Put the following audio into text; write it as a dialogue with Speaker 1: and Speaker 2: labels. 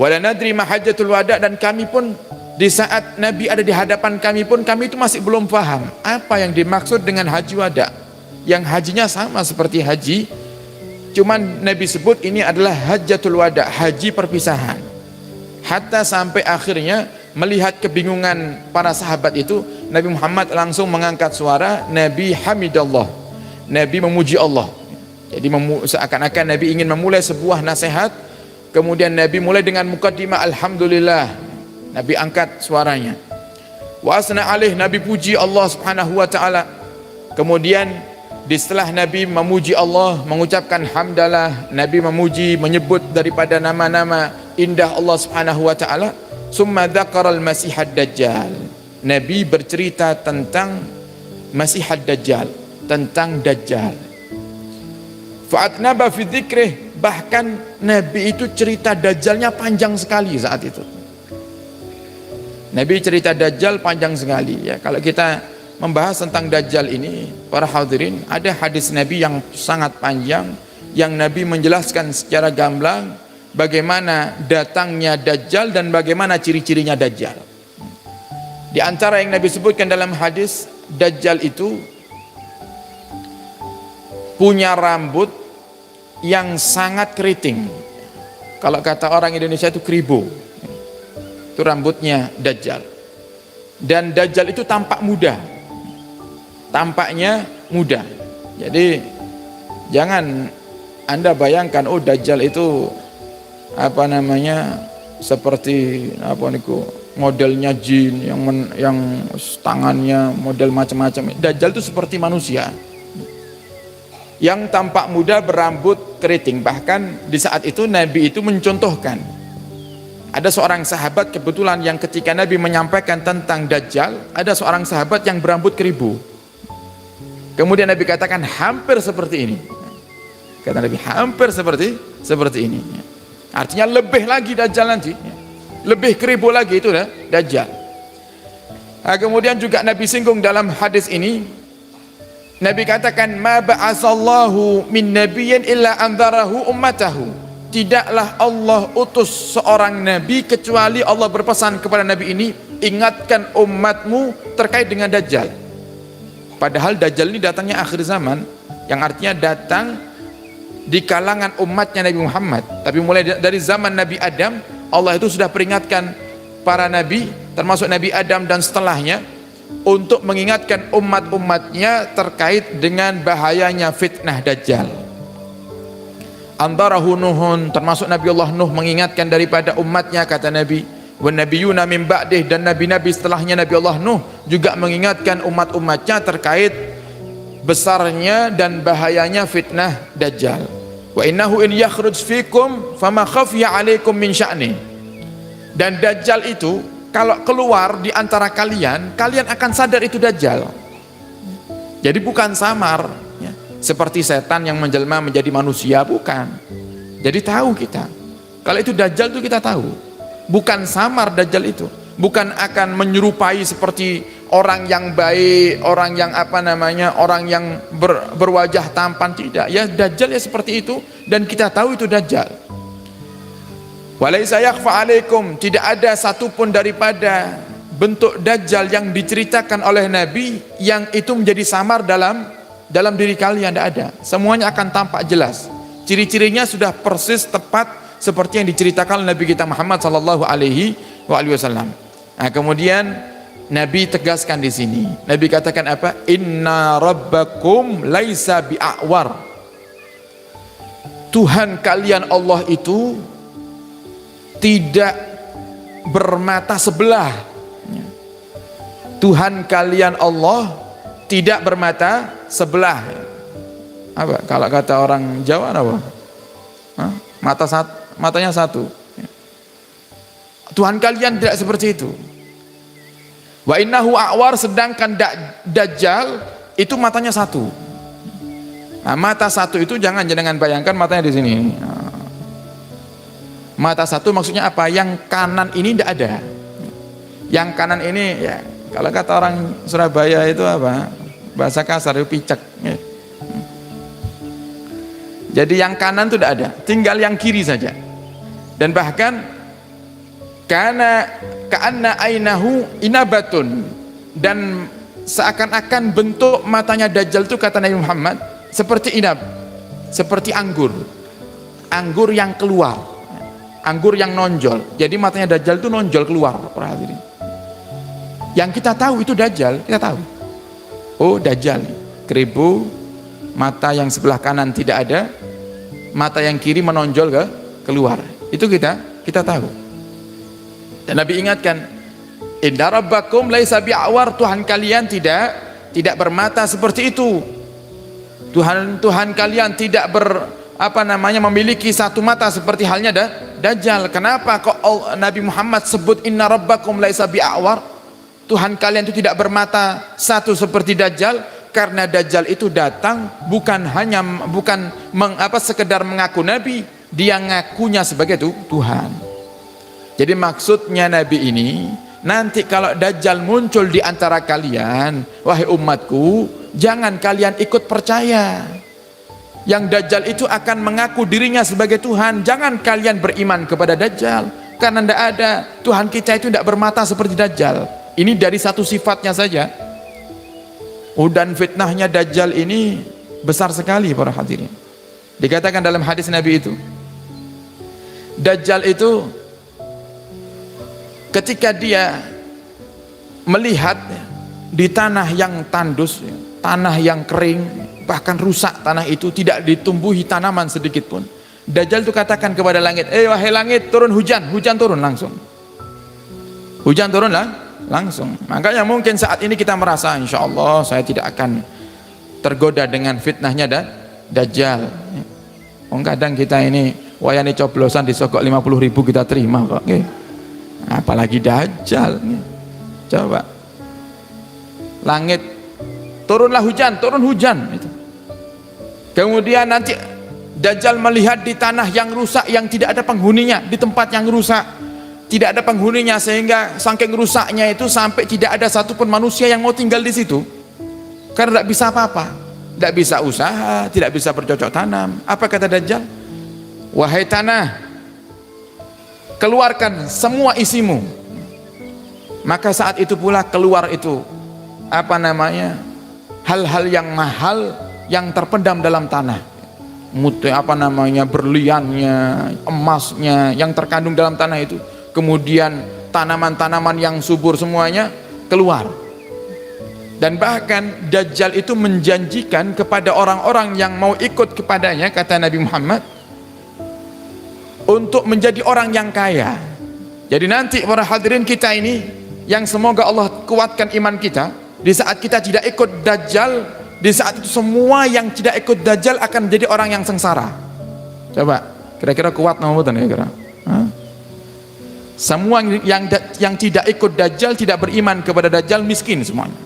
Speaker 1: Wala nadri ma hajjatul wada, dan kami pun di saat Nabi ada di hadapan kami pun kami itu masih belum paham apa yang dimaksud dengan haji wada, yang hajinya sama seperti haji, cuman Nabi sebut ini adalah hajjatul wada, haji perpisahan. Hatta sampai akhirnya melihat kebingungan para sahabat itu, Nabi Muhammad langsung mengangkat suara, Nabi hamidallah, Nabi memuji Allah. Jadi seakan-akan Nabi ingin memulai sebuah nasihat, kemudian Nabi mulai dengan mukaddimah alhamdulillah, Nabi angkat suaranya. Wa asna alaih, Nabi puji Allah subhanahu wa ta'ala. Kemudian setelah Nabi memuji Allah, mengucapkan hamdalah, Nabi memuji, menyebut daripada nama-nama indah Allah subhanahu wa ta'ala. Summa dzakara al-masih ad-dajjal, Nabi bercerita tentang Masih ad-Dajjal, tentang Dajjal. Fa'atnaba fi dzikrih, bahkan Nabi itu cerita Dajjalnya panjang sekali saat itu. Nabi cerita Dajjal panjang sekali ya. Kalau kita membahas tentang Dajjal ini, para hadirin, ada hadis Nabi yang sangat panjang yang Nabi menjelaskan secara gamblang bagaimana datangnya Dajjal dan bagaimana ciri-cirinya Dajjal. Di antara yang Nabi sebutkan dalam hadis, Dajjal itu punya rambut yang sangat keriting. Kalau kata orang Indonesia itu kribo. Itu rambutnya Dajjal. Dan Dajjal itu tampak muda. Tampaknya muda. Jadi jangan Anda bayangkan, oh Dajjal itu apa namanya, seperti apa niku, modelnya jin yang tangannya model macam-macam. Dajjal itu seperti manusia yang tampak muda, berambut keriting. Bahkan di saat itu Nabi itu mencontohkan, ada seorang sahabat kebetulan yang ketika Nabi menyampaikan tentang Dajjal, ada seorang sahabat yang berambut keribu. Kemudian Nabi katakan hampir seperti ini. Kata Nabi hampir seperti ini. Artinya lebih lagi Dajjal nanti, lebih keribu lagi itu Dajjal. Nah, kemudian juga Nabi singgung dalam hadis ini, Nabi katakan ma ba'asallahu min nabiyyin illa anzarahu ummatahu. Tidaklah Allah utus seorang nabi kecuali Allah berpesan kepada nabi ini, ingatkan umatmu terkait dengan Dajjal. Padahal Dajjal ini datangnya akhir zaman, yang artinya datang di kalangan umatnya Nabi Muhammad. Tapi mulai dari zaman Nabi Adam, Allah itu sudah peringatkan para nabi, termasuk Nabi Adam dan setelahnya, untuk mengingatkan umat-umatnya terkait dengan bahayanya fitnah Dajjal. Andarahu Nuhun, termasuk Nabi Allah Nuh mengingatkan daripada umatnya, kata Nabi, wa nabiyuna min ba'dih, dan nabi-nabi setelahnya Nabi Allah Nuh juga mengingatkan umat-umatnya terkait besarnya dan bahayanya fitnah Dajjal. Wa innahu in yakhruj fikum fama khafiya alaikum min sya'ni. Dan Dajjal itu kalau keluar di antara kalian, kalian akan sadar itu Dajjal. Jadi bukan samar ya, seperti setan yang menjelma menjadi manusia, bukan. Jadi tahu kita, kalau itu Dajjal itu kita tahu, bukan samar Dajjal itu, bukan akan menyerupai seperti orang yang baik, orang yang apa namanya, orang yang berwajah tampan, tidak. Ya Dajjal ya seperti itu, dan kita tahu itu Dajjal. Walaysa yakhfa alaikum, tidak ada satupun daripada bentuk Dajjal yang diceritakan oleh Nabi yang itu menjadi samar dalam diri kalian, tidak ada. Semuanya akan tampak jelas. Ciri-cirinya sudah persis tepat seperti yang diceritakan oleh Nabi kita Muhammad sallallahu alaihi wasallam. Nah, kemudian Nabi tegaskan di sini. Nabi katakan apa? Inna rabbakum laisa bi'awar. Tuhan kalian Allah itu tidak bermata sebelah. Tuhan kalian Allah tidak bermata sebelah. Apa kalau kata orang Jawa apa? Matanya satu. Tuhan kalian tidak seperti itu. Wa innahu a'war, sedangkan Dajjal itu matanya satu. Nah, mata satu itu jangan bayangkan matanya di sini. Mata satu maksudnya apa? Yang kanan ini tidak ada. Yang kanan ini ya, kalau kata orang Surabaya itu apa? Bahasa kasar itu picek. Jadi yang kanan itu tidak ada, tinggal yang kiri saja. Dan bahkan Karena ka'anna ainahu inabatun, dan seakan-akan bentuk matanya Dajjal itu kata Nabi Muhammad seperti inab, seperti anggur yang keluar, anggur yang nonjol. Jadi matanya Dajjal itu nonjol keluar, para hadirin. Yang kita tahu itu Dajjal, kita tahu. Oh, Dajjal, keribu, mata yang sebelah kanan tidak ada, mata yang kiri menonjol keluar. Itu kita tahu. Dan Nabi ingatkan, inna rabbakum laisa bi'awar, Tuhan kalian tidak bermata seperti itu. Tuhan kalian tidak memiliki satu mata seperti halnya Dajjal. Kenapa kok Nabi Muhammad sebut inna rabbakum laisa bi'awar? Tuhan kalian itu tidak bermata satu seperti Dajjal, karena Dajjal itu datang bukan sekedar mengaku nabi, dia ngakunya sebagai Tuhan. Jadi maksudnya Nabi ini, nanti kalau Dajjal muncul di antara kalian, wahai umatku, jangan kalian ikut percaya yang Dajjal itu akan mengaku dirinya sebagai Tuhan. Jangan kalian beriman kepada Dajjal, karena tidak ada, Tuhan kita itu tidak bermata seperti Dajjal. Ini dari satu sifatnya saja. Dan fitnahnya Dajjal ini besar sekali, para hadirin. Dikatakan dalam hadis Nabi itu, Dajjal itu ketika dia melihat di tanah yang tandus, tanah yang kering, bahkan rusak tanah itu, tidak ditumbuhi tanaman sedikit pun, Dajjal itu katakan kepada langit, wahai langit, turun hujan. Hujan turun langsung. Hujan turun langsung. Makanya mungkin saat ini kita merasa, insya Allah saya tidak akan tergoda dengan fitnahnya Dajjal. Kadang kita ini wayani coblosan disogok 50.000 kita terima kok. Apalagi Dajjal. Coba, langit turunlah hujan, turun hujan itu. Kemudian nanti Dajjal melihat di tanah yang rusak, yang tidak ada penghuninya, di tempat yang rusak tidak ada penghuninya, sehingga saking rusaknya itu sampai tidak ada satupun manusia yang mau tinggal di situ, karena tidak bisa apa-apa, tidak bisa usaha, tidak bisa bercocok tanam. Apa kata Dajjal? Wahai tanah, keluarkan semua isimu. Maka saat itu pula keluar itu hal-hal yang mahal yang terpendam dalam tanah, berliannya, emasnya yang terkandung dalam tanah itu. Kemudian tanaman-tanaman yang subur semuanya keluar. Dan bahkan Dajjal itu menjanjikan kepada orang-orang yang mau ikut kepadanya, kata Nabi Muhammad, untuk menjadi orang yang kaya. Jadi nanti para hadirin kita ini, yang semoga Allah kuatkan iman kita, di saat kita tidak ikut Dajjal, di saat itu semua yang tidak ikut Dajjal akan menjadi orang yang sengsara. Coba, kira-kira kuat nama betul ya kira? Semua yang tidak ikut Dajjal, tidak beriman kepada Dajjal, miskin semuanya.